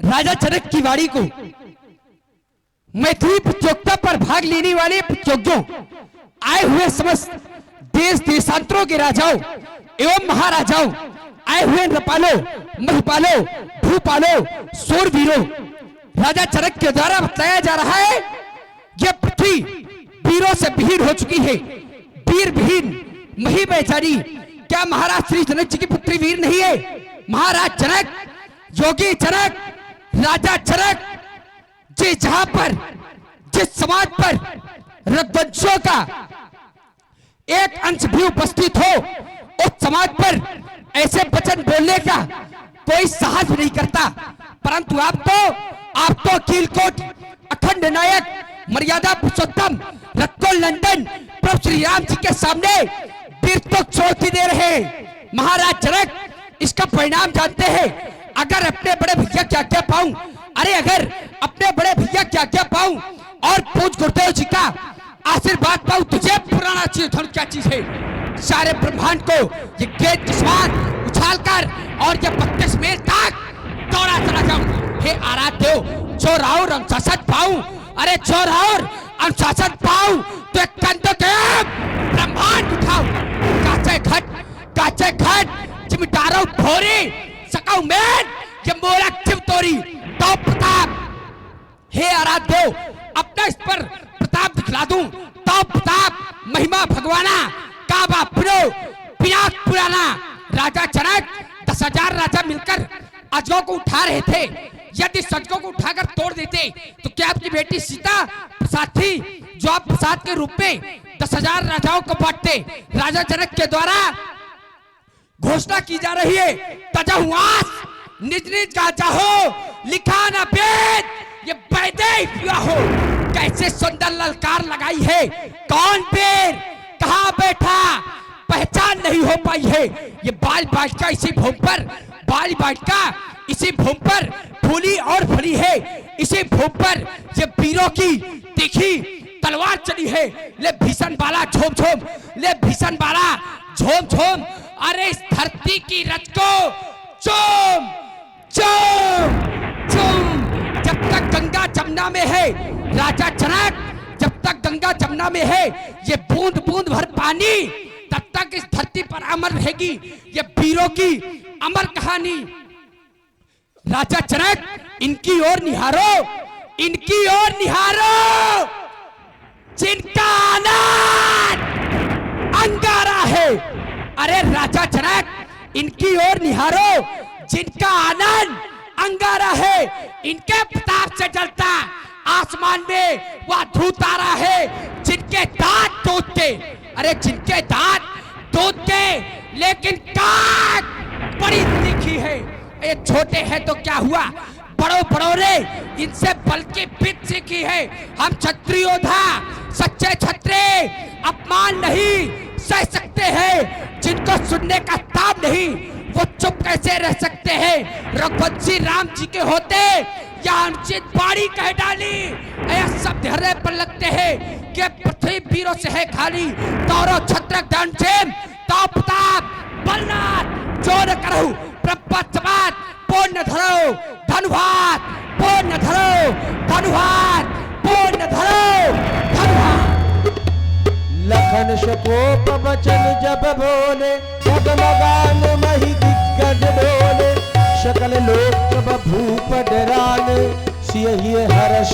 राजा जनक की वाणी को मैथिली प्रतियोगिता पर भाग लेने वाले प्रतियोगियों, आए हुए समस्त देश देशांतरों के राजाओं एवं महाराजाओं, आए हुए नृपालों, महिपालों, भूपालों, शूरवीरों, राजा जनक के द्वारा बताया जा रहा है यह पृथ्वी वीरों से विहीन हो चुकी है। वीर विहीन मही बेचारी, क्या महाराज श्री जनक जी की पुत्री वीर नहीं है? महाराज जनक, योगी जनक, राजा जनक, जहां पर जिस समाज पर रघुवंशियों का एक अंश भी उपस्थित हो, उस समाज पर ऐसे वचन बोलने का कोई साहस नहीं करता। परंतु आप तो कीलकोट अखंड नायक मर्यादा पुरुषोत्तम रत्कोल लंदन प्रभु श्री राम जी के सामने वीर तो चोटी दे रहे हैं। महाराज जनक, इसका परिणाम जानते हैं। अगर अपने बड़े भैया क्या क्या पाऊं, अरे अगर अपने बड़े भैया क्या क्या पाऊं और पूज गुरुदेव जी का आशीर्वाद पाऊं, तुझे पुराना चीज धन क्या चीज है? सारे ब्रह्मांड को ये गेट किस्मत उछालकर और ये 32 मील तक दौड़ा चला जाऊं। हे आराध्य, चोर और अनुशासन पाऊं, अरे चोर और अनुशासन पाऊं तो एक कंधों के ब्रह्मांड उठाऊं। काचे घट चिमटारो भोरी सकाऊ में ये मोरा चिमतोरी तो प्रताप। हे आराध्य, अपना इस पर प्रताप दिखला दूं तो प्रताप महिमा भगवाना काबा पुरो पिनाक पुराना। राजा जनक 10,000 राजा मिलकर अजगों को उठा रहे थे। यदि सजगों को उठाकर तोड़ देते तो क्या आपकी बेटी सीता प्रसाद थी जो आप प्रसाद के रूप में 10,000 राजाओं को बांटते? राजा जनक के द्वारा घोषणा की जा रही है, तजहुआस निज निज गाजा हो, लिखा न वेद ये वैदेही हुआ हो। कैसे सुंदर ललकार लगाई है, कौन वीर कहां बैठा पहचान नहीं हो पाई है। ये बाल बालिका इसी भूमि पर, बाल बालिका इसी भूमि पर फूली और फली है। इसी भूमि पर ये वीरों की तीखी तलवार चली है। ले भीषण बाला झोम झोम, ले भीषण बाला झोम झोम, अरे इस धरती की रज को चोम चोम चोम। जब तक गंगा जमुना में है राजा जनक, जब तक गंगा जमुना में है ये बूंद बूंद भर पानी, तब तक इस धरती पर अमर रहेगी ये वीरों की अमर कहानी। राजा जनक, इनकी ओर निहारो, इनकी ओर निहारो जिनका आनंद अंगारा है। अरे राजा जनक, इनकी ओर निहारो जिनका आनंद अंगारा है। इनके प्रताप से जलता आसमान में वह ध्रुव तारा है जिनके दांत टूटते, अरे जिनके दांत टूटते लेकिन काट बड़ी तीखी है। ये छोटे हैं तो क्या हुआ, बड़ों ने इनसे बल की पिच सीखी है। हम क्षत्रिय योद्धा सच्चे क्षत्रिय अपमान नहीं सह सकते हैं। जिनको सुनने का ताब नहीं वो चुप कैसे रह सकते हैं? रघुवंशी राम जी के होते या अनुचित बाड़ी कह डाली, ऐसा सब धैर्य पर लगते हैं कि पृथ्वी वीरों से है खाली। तौरो छत्रक धनसेन ताप प्रताप बलनाथ जो न करो प्रपंचवाद पूर्ण धरो धनुहात, पूर्ण धरो धनुहात, पूर्ण धरो धनुहात। लखन शकोप बचन जब बोले, डगमगान मही दिग्गज डोले। सकल लोक भूप डराने, सियहि हर्ष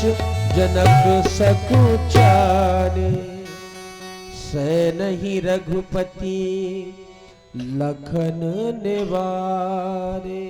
जनक सकुचाने। सैनहि रघुपति लखन निवारे।